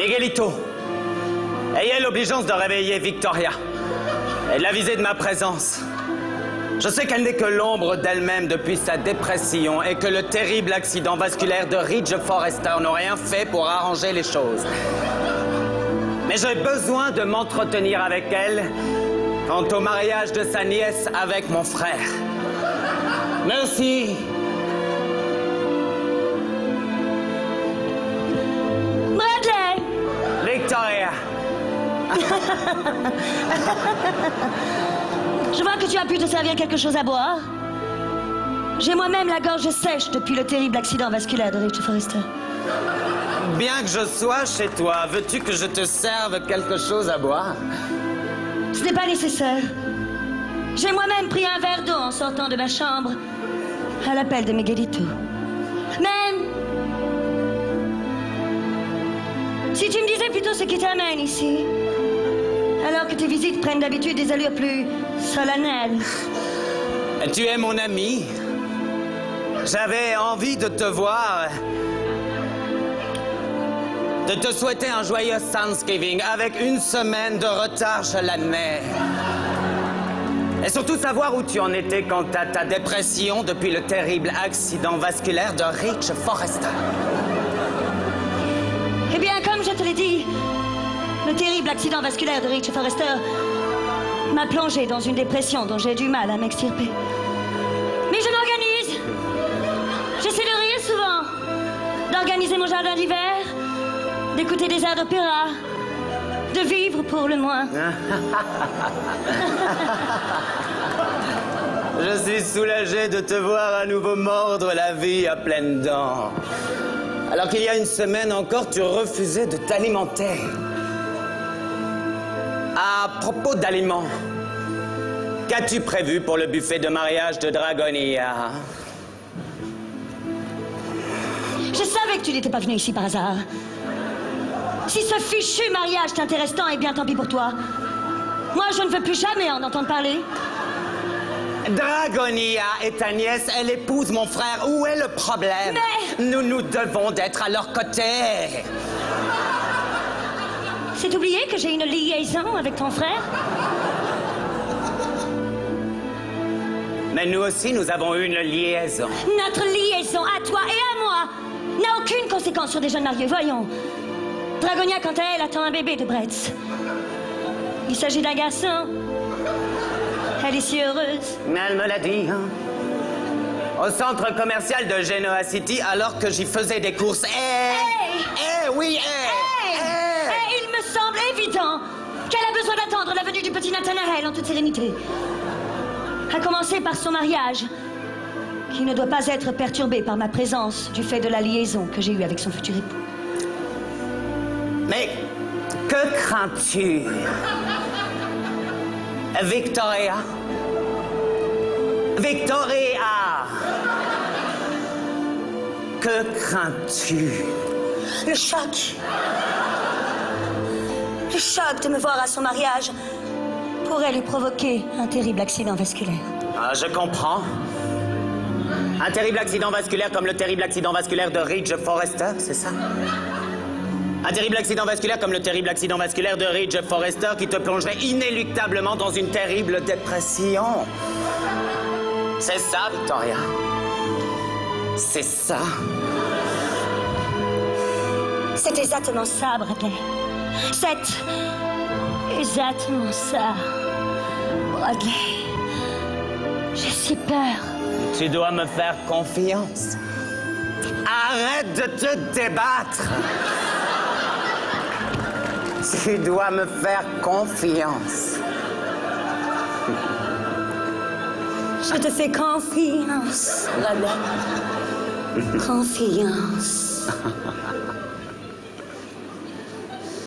Miguelito, ayez l'obligeance de réveiller Victoria et de l'aviser de ma présence. Je sais qu'elle n'est que l'ombre d'elle-même depuis sa dépression et que le terrible accident vasculaire de Ridge Forrester n'a rien fait pour arranger les choses. Mais j'ai besoin de m'entretenir avec elle quant au mariage de sa nièce avec mon frère. Merci. Bradley! Victoria. Je vois que tu as pu te servir quelque chose à boire. J'ai moi-même la gorge sèche depuis le terrible accident vasculaire de Ridge Forrester. Bien que je sois chez toi, veux-tu que je te serve quelque chose à boire? Ce n'est pas nécessaire. J'ai moi-même pris un verre d'eau en sortant de ma chambre à l'appel de Miguelito. Mais si tu me disais plutôt ce qui t'amène ici, alors que tes visites prennent d'habitude des allures plus solennelles. Tu es mon ami. J'avais envie de te voir, de te souhaiter un joyeux Thanksgiving avec une semaine de retard, je l'admets. Et surtout savoir où tu en étais quant à ta dépression depuis le terrible accident vasculaire de Ridge Forrester. Eh bien, comme je te l'ai dit, le terrible accident vasculaire de Ridge Forrester m'a plongé dans une dépression dont j'ai du mal à m'extirper. Mais je m'organise. J'essaie de rire souvent, d'organiser mon jardin d'hiver, d'écouter des airs d'opéra, de vivre pour le moins. Je suis soulagé de te voir à nouveau mordre la vie à pleines dents. Alors qu'il y a une semaine encore, tu refusais de t'alimenter. À propos d'aliments, qu'as-tu prévu pour le buffet de mariage de Dragonia? Je savais que tu n'étais pas venu ici par hasard. Si ce fichu mariage t'intéresse tant, eh bien tant pis pour toi. Moi, je ne veux plus jamais en entendre parler. Dragonia est ta nièce, elle épouse mon frère. Où est le problème? Mais... Nous devons d'être à leur côté. C'est oublié que j'ai une liaison avec ton frère? Mais nous aussi, nous avons une liaison. Notre liaison, à toi et à moi, n'a aucune conséquence sur des jeunes mariés. Voyons. Dragonia, quant à elle, attend un bébé de Bretz. Il s'agit d'un garçon. Elle est si heureuse. Mais elle me l'a dit, hein? Au centre commercial de Genoa City, alors que j'y faisais des courses. Oui, Il me semble évident qu'elle a besoin d'attendre la venue du petit Nathanaël en toute sérénité. À commencer par son mariage, qui ne doit pas être perturbé par ma présence du fait de la liaison que j'ai eue avec son futur époux. Mais que crains-tu? Victoria? Victoria! Que crains-tu? Le choc. Le choc de me voir à son mariage pourrait lui provoquer un terrible accident vasculaire. Ah, je comprends. Un terrible accident vasculaire comme le terrible accident vasculaire de Ridge Forrester, c'est ça? Un terrible accident vasculaire comme le terrible accident vasculaire de Ridge Forrester qui te plongerait inéluctablement dans une terrible dépression. C'est ça, Victoria. C'est ça. C'est exactement ça, Bradley. C'est exactement ça, Bradley. J'ai si peur. Tu dois me faire confiance. Arrête de te débattre. Tu dois me faire confiance. Je te fais confiance, Bradley. Confiance.